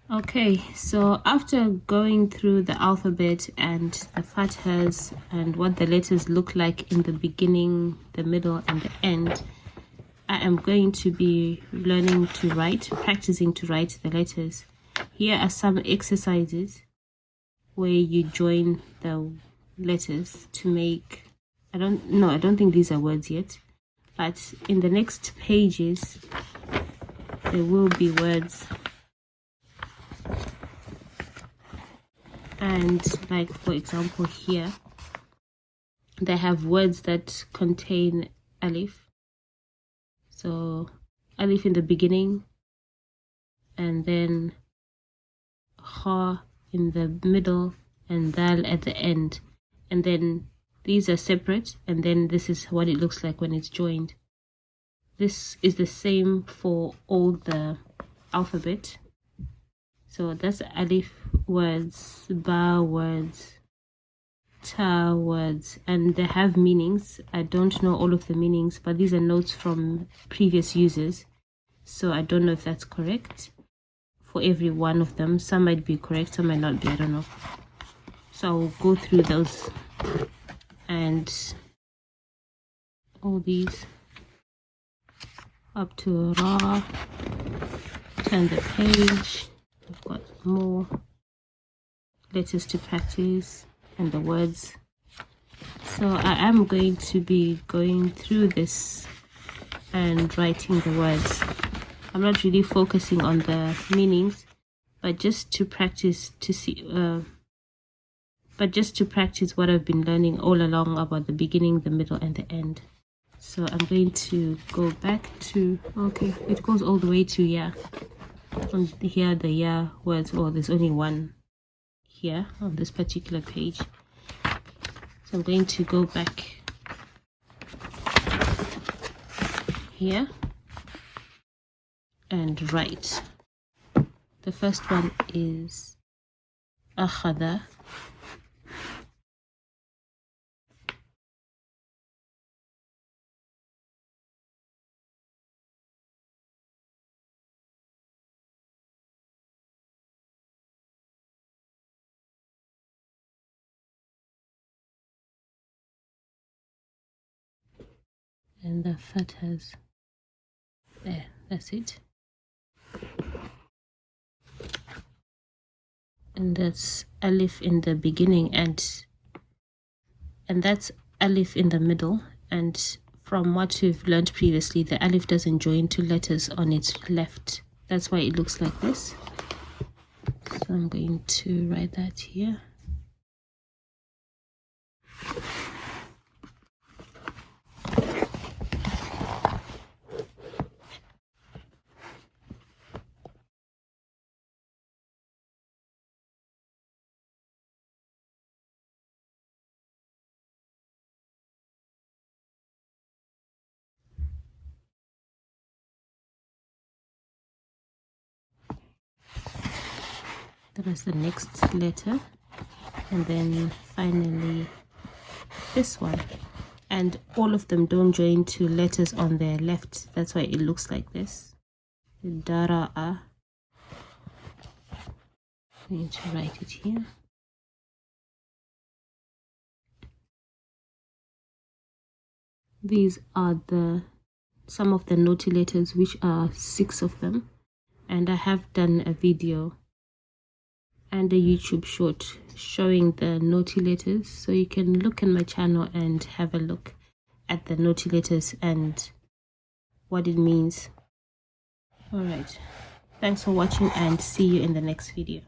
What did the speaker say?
Okay, so after going through the alphabet and the fathas and what the letters look like in the beginning, the middle, and the end, I am going to be learning to write, practicing to write the letters. Here are some exercises where you join the letters to make, I don't think these are words yet, but in the next pages, there will be words. And like, for example, here, they have words that contain alif. So alif in the beginning, and then kha in the middle, and dal at the end. And then these are separate, and then this is what it looks like when it's joined. This is the same for all the alphabet. So that's alif words, ba words, ta words, and they have meanings. I don't know all of the meanings, but these are notes from previous users, so I don't know if that's correct for every one of them. Some might be correct, some might not be, I don't know. So I'll go through those and all these up to ra. Turn the page. I've got more letters to practice and the words. So I am going to be going through this and writing the words. I'm not really focusing on the meanings, but just to practice to see what I've been learning all along about the beginning, the middle, and the end. So I'm going to go back to, okay, it goes all the way to ya. And here the ya words, oh, there's only one here on this particular page. So I'm going to go back here and write. The first one is akhada. And the fathas there, that's it. And that's alif in the beginning, and that's alif in the middle. And from what we've learned previously, the alif doesn't join two letters on its left. That's why it looks like this. So I'm going to write that here. That is the next letter, and then finally this one. And all of them don't join two letters on their left. That's why it looks like this. Dara'a. I'm going to write it here. These are some of the naughty letters, which are 6 of them, and I have done a video and a YouTube short showing the naughty letters, so you can look in my channel and have a look at the naughty letters and what it means. All right, thanks for watching and see you in the next video.